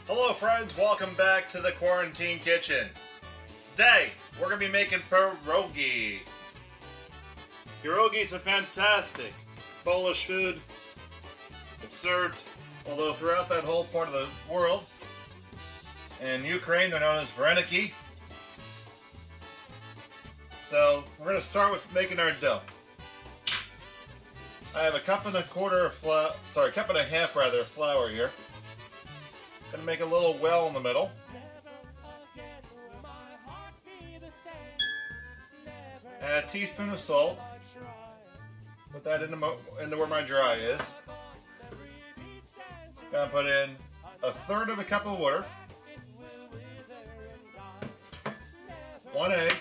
Hello friends, welcome back to the Quarantine Kitchen. Today, we're going to be making pierogi. Pierogi is a fantastic Polish food. It's served, although throughout that whole part of the world. In Ukraine, they're known as vareniki. So, we're going to start with making our dough. I have a cup and a half of flour here. Gonna make a little well in the middle. Add a teaspoon of salt. Put that into where my dry is. Gonna put in a third of a cup of water. 1 egg.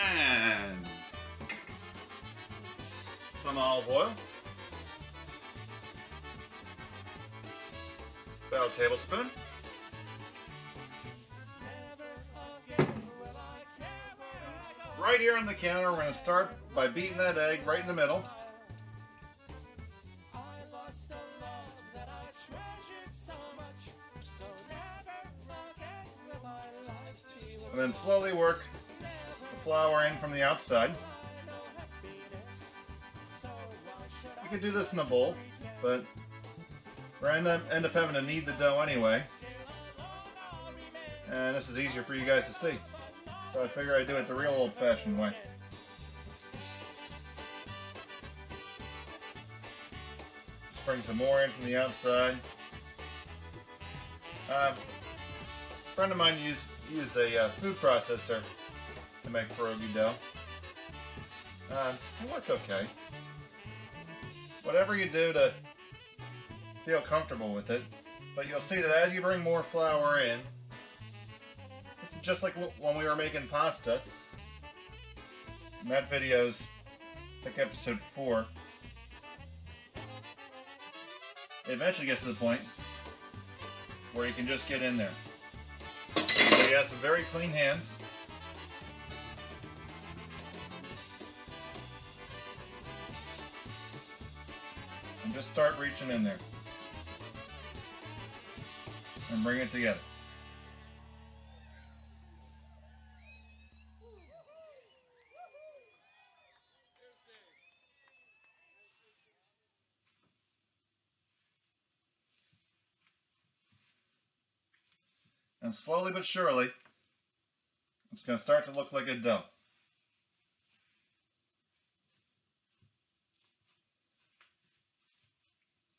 And some olive oil, about a tablespoon. Right here on the counter, we're going to start by beating that egg right in the middle. And then slowly work flour in from the outside. You can do this in a bowl, but we're going to end up having to knead the dough anyway. And this is easier for you guys to see. So I figure I'd do it the real old-fashioned way. Just bring some more in from the outside. A friend of mine used a food processor to make pierogi dough. It worked okay. Whatever you do to feel comfortable with it, but you'll see that as you bring more flour in, it's just like when we were making pasta. And that video's, I think, episode 4. It eventually gets to the point where you can just get in there. So you have some very clean hands. And just start reaching in there and bring it together. And slowly but surely, it's going to start to look like a dough.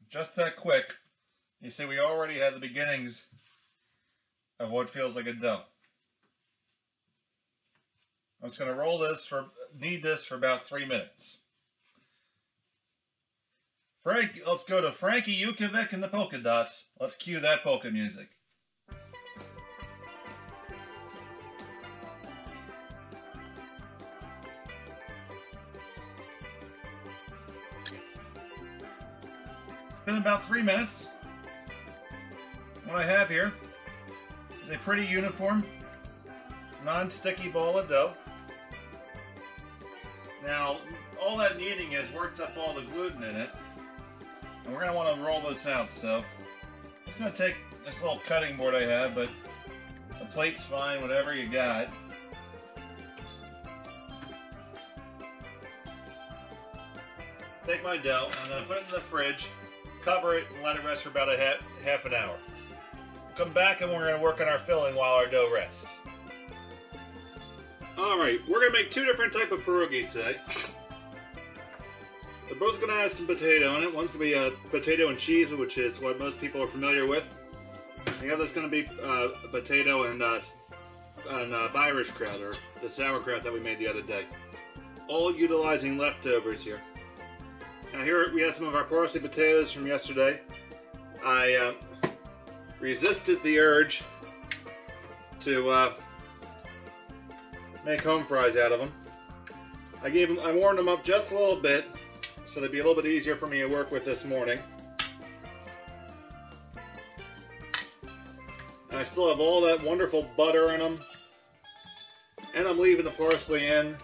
Just that quick, you see we already have the beginnings of what feels like a dough. I'm just going to knead this for about 3 minutes. Let's go to Frankie Yukovic and the Polka Dots. Let's cue that polka music. It's been about 3 minutes. What I have here is a pretty uniform, non-sticky ball of dough. Now, all that kneading has worked up all the gluten in it, and we're going to want to roll this out. So, I'm just going to take this little cutting board I have, but a plate's fine, whatever you got. Take my dough, I'm going to put it in the fridge, cover it, and let it rest for about half an hour. We'll come back and we're going to work on our filling while our dough rests. Alright, we're going to make 2 different types of pierogies today. They're both going to have some potato in it. One's going to be a potato and cheese, which is what most people are familiar with. The other's going to be potato and Irish kraut, or the sauerkraut that we made the other day. All utilizing leftovers here. Now here we have some of our parsley potatoes from yesterday. I resisted the urge to make home fries out of them. I warmed them up just a little bit so they'd be a little bit easier for me to work with this morning. And I still have all that wonderful butter in them. And I'm leaving the parsley in.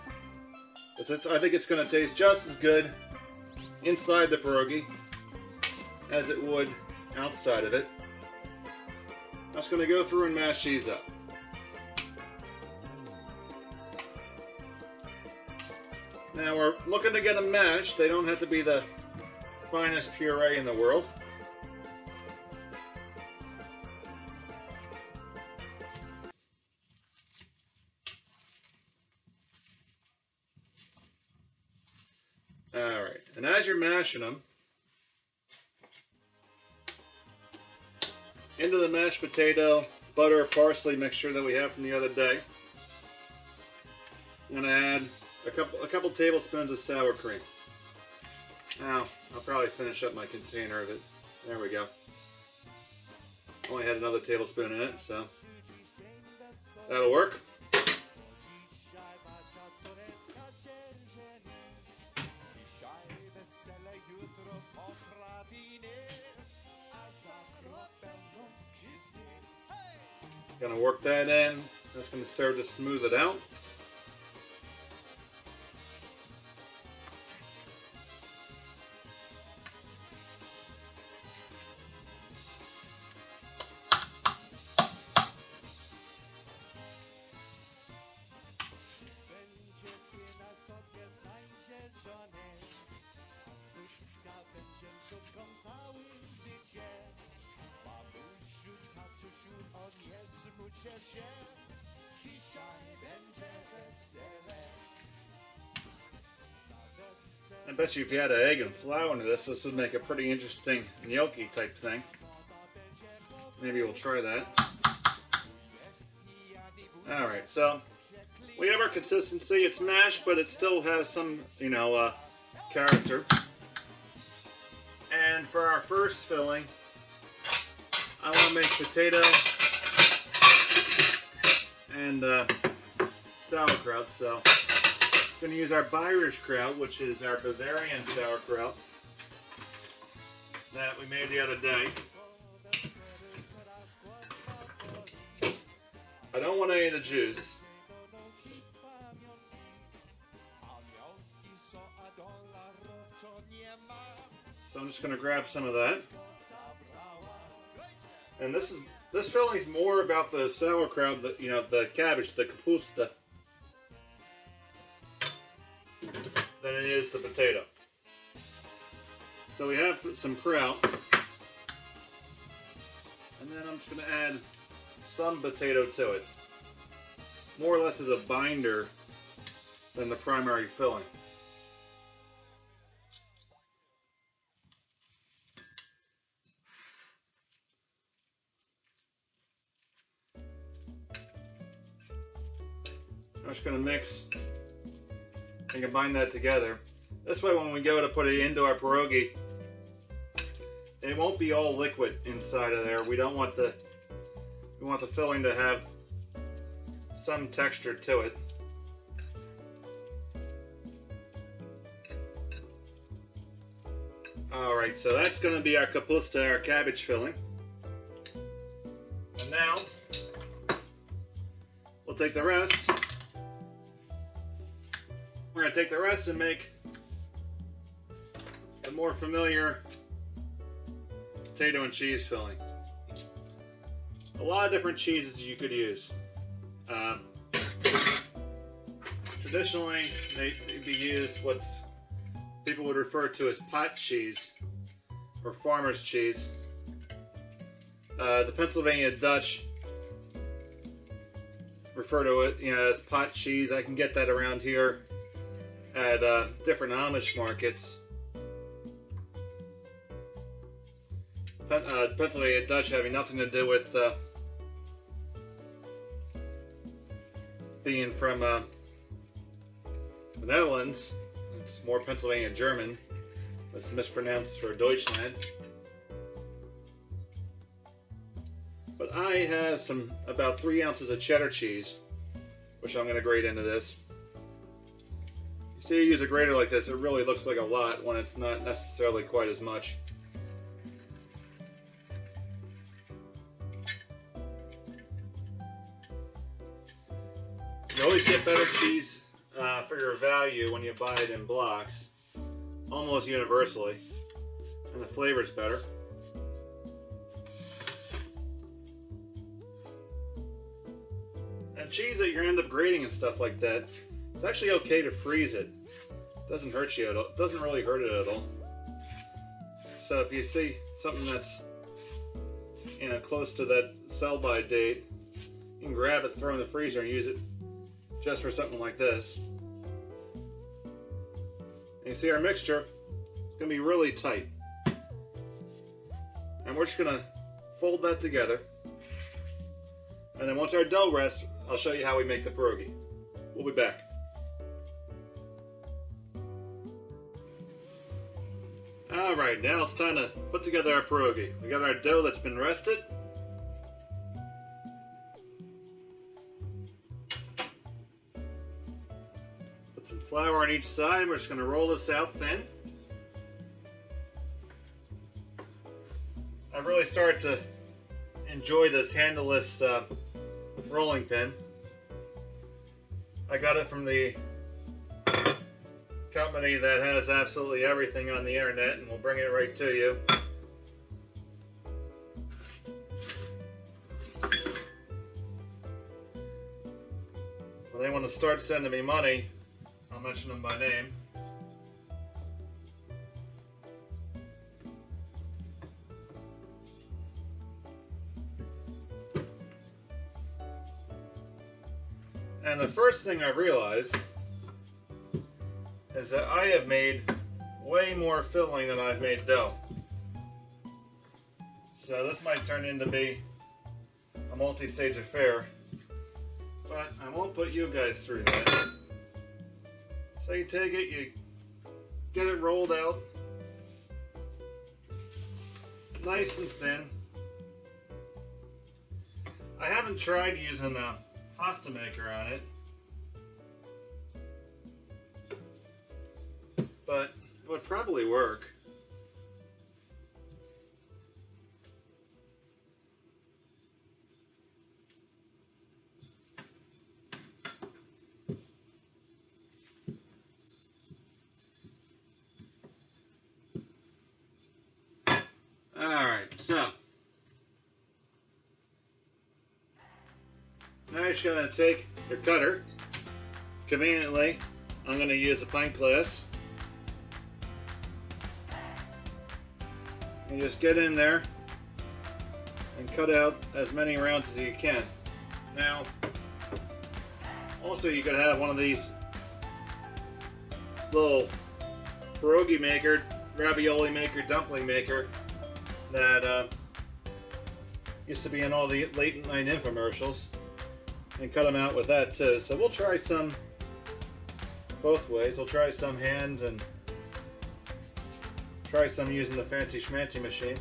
I think it's going to taste just as good inside the pierogi as it would outside of it. I'm just going to go through and mash these up. Now we're looking to get them mashed. They don't have to be the finest puree in the world. Alright, and as you're mashing them, into the mashed potato, butter, parsley mixture that we have from the other day, I'm going to add a couple tablespoons of sour cream. Now, I'll probably finish up my container of it. There we go. Only had another tablespoon in it, so that'll work. Gonna work that in. That's gonna serve to smooth it out. I bet you if you had an egg and flour into this would make a pretty interesting gnocchi type thing. Maybe we'll try that. Alright, so we have our consistency. It's mashed, but it still has some, character. And for our first filling, I want to make potato and sauerkraut. So I'm going to use our Bayerischkraut, which is our Bavarian sauerkraut that we made the other day. I don't want any of the juice. So I'm just going to grab some of that. And this filling is more about the sauerkraut, the cabbage, the kapusta, than it is the potato. So we have some kraut, and then I'm just going to add some potato to it, more or less as a binder than the primary filling. I'm just going to mix and combine that together. This way when we go to put it into our pierogi, it won't be all liquid inside of there. We want the filling to have some texture to it. Alright, so that's going to be our kapusta, our cabbage filling. And now, we'll take the rest. We're going to take the rest and make the more familiar potato and cheese filling. A lot of different cheeses you could use. Traditionally, they'd be used what people would refer to as pot cheese or farmer's cheese. The Pennsylvania Dutch refer to it, as pot cheese. I can get that around here at different Amish markets. Pennsylvania Dutch having nothing to do with being from the Netherlands. It's more Pennsylvania German. It's mispronounced for Deutschland. But I have about 3 ounces of cheddar cheese, which I'm going to grate into this. You See, you use a grater like this, it really looks like a lot when it's not necessarily quite as much. You always get better cheese for your value when you buy it in blocks, almost universally, and the flavor's better. And cheese that you're gonna end up grating and stuff like that, it's actually okay to freeze it. It doesn't hurt you at all. It doesn't really hurt it at all. So if you see something that's, you know, close to that sell-by date, you can grab it, throw it in the freezer, and use it just for something like this. And you see our mixture is going to be really tight. And we're just going to fold that together. And then once our dough rests, I'll show you how we make the pierogi. We'll be back. Alright, now it's time to put together our pierogi. We got our dough that's been rested. Put some flour on each side. We're just going to roll this out thin. I really started to enjoy this handleless rolling pin. I got it from the company that has absolutely everything on the internet, and we'll bring it right to you. When they want to start sending me money, I'll mention them by name. And the first thing I realized is that I have made way more filling than I've made dough. So this might turn into be a multi-stage affair, but I won't put you guys through that. So you take it, you get it rolled out, nice and thin. I haven't tried using a pasta maker on it, but it would probably work. Alright, so now you're just going to take your cutter. Conveniently, I'm going to use a pint glass. And just get in there and cut out as many rounds as you can. Now, also you could have one of these little pierogi maker, ravioli maker, dumpling maker that used to be in all the late night infomercials, and cut them out with that too. So we'll try some both ways. We'll try some hand and try some using the fancy schmancy machine.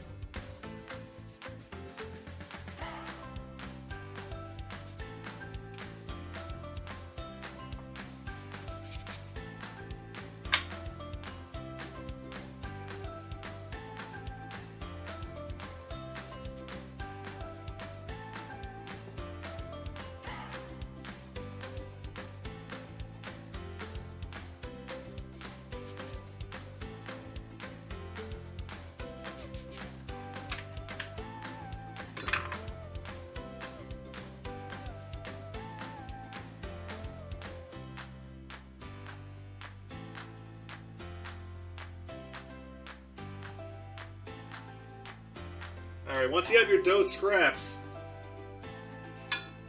Alright, once you have your dough scraps,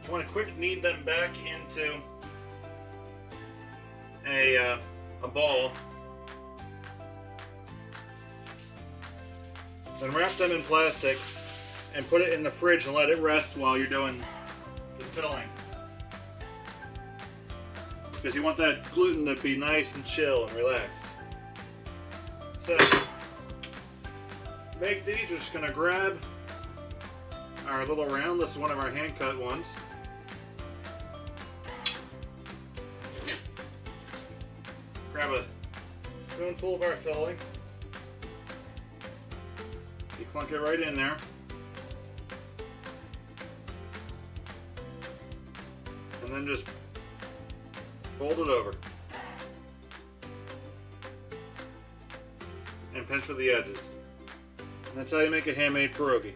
you want to quick knead them back into a ball. Then wrap them in plastic and put it in the fridge and let it rest while you're doing the filling. Because you want that gluten to be nice and chill and relaxed. So, make these. We're just going to grab our little round. This is one of our hand cut ones. grab a spoonful of our filling. You clunk it right in there. And then just fold it over. And pinch with the edges. And that's how you make a handmade pierogi.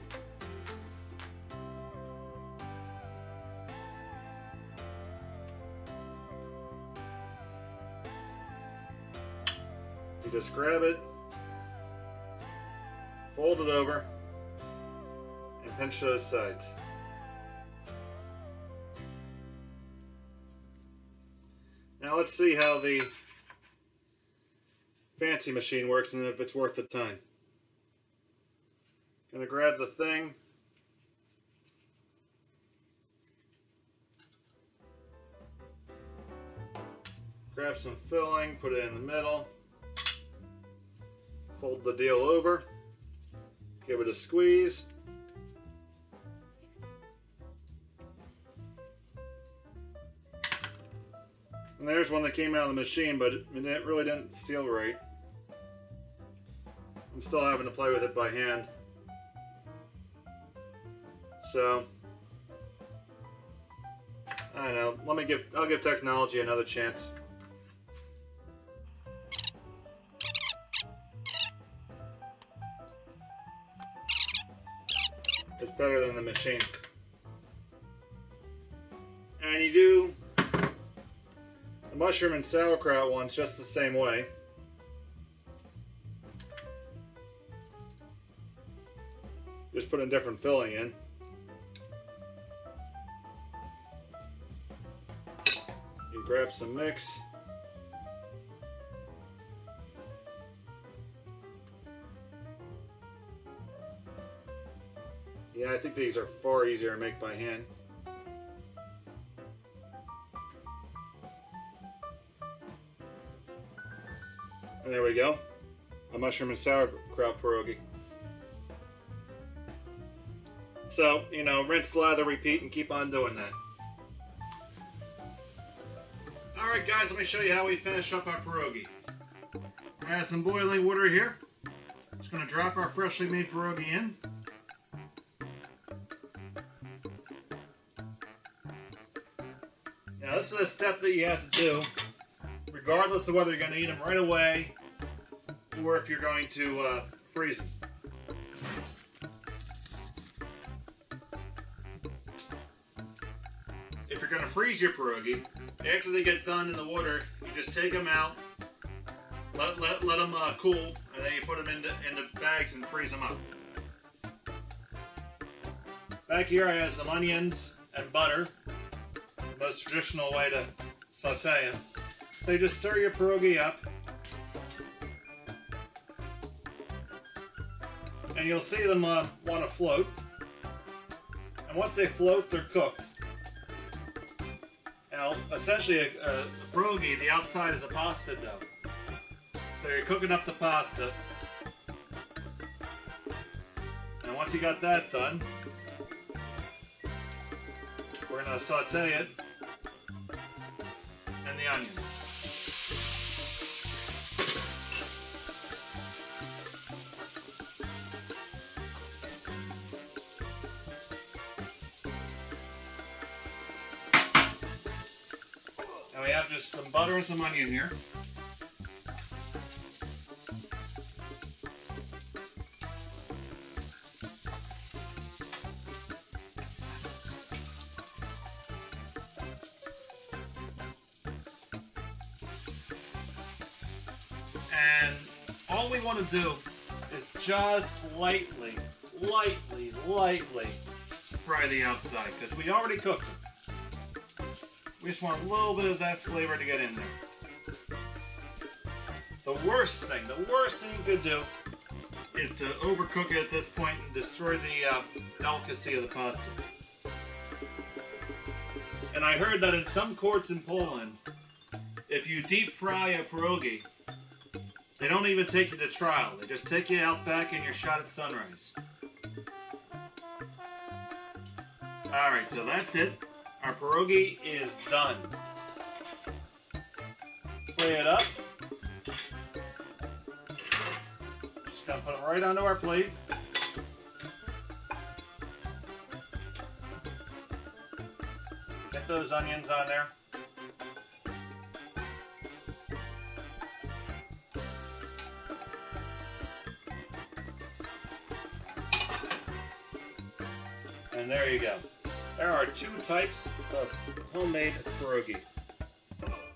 You just grab it, fold it over, and pinch those sides. Now let's see how the fancy machine works and if it's worth the time. Gonna grab the thing. Grab some filling, put it in the middle. Fold the deal over. Give it a squeeze. And there's one that came out of the machine, but it really didn't seal right. I'm still having to play with it by hand. So, I don't know. I'll give technology another chance. It's better than the machine. And you do the mushroom and sauerkraut ones just the same way. Just put a different filling in. You grab some mix. Yeah, I think these are far easier to make by hand. And there we go, a mushroom and sauerkraut pierogi. So, you know, rinse, lather, repeat, and keep on doing that. Alright guys, let me show you how we finish up our pierogi. I have some boiling water here. Just going to drop our freshly made pierogi in. Now this is a step that you have to do regardless of whether you're going to eat them right away or if you're going to freeze them. If you're going to freeze your pierogi, after they get done in the water, you just take them out, let them cool, and then you put them into bags and freeze them up. Back here I have some onions and butter, the most traditional way to saute them. So you just stir your pierogi up, and you'll see them want to float. And once they float, they're cooked. Now, essentially, a pierogi, the outside is a pasta dough. So you're cooking up the pasta. And once you got that done, we're going to saute it and the onions. Now we have just some butter and some onion here. And all we want to do is just lightly fry the outside, because we already cooked it. We just want a little bit of that flavor to get in there. The worst thing you could do is to overcook it at this point and destroy the delicacy of the pasta. And I heard that in some courts in Poland, if you deep fry a pierogi, they don't even take you to trial. They just take you out back and you're shot at sunrise. Alright, so that's it. Our pierogi is done. Spray it up. gonna put them right onto our plate. Get those onions on there. And there you go. There are 2 types of homemade pierogi.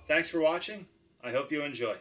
Thanks for watching. I hope you enjoy.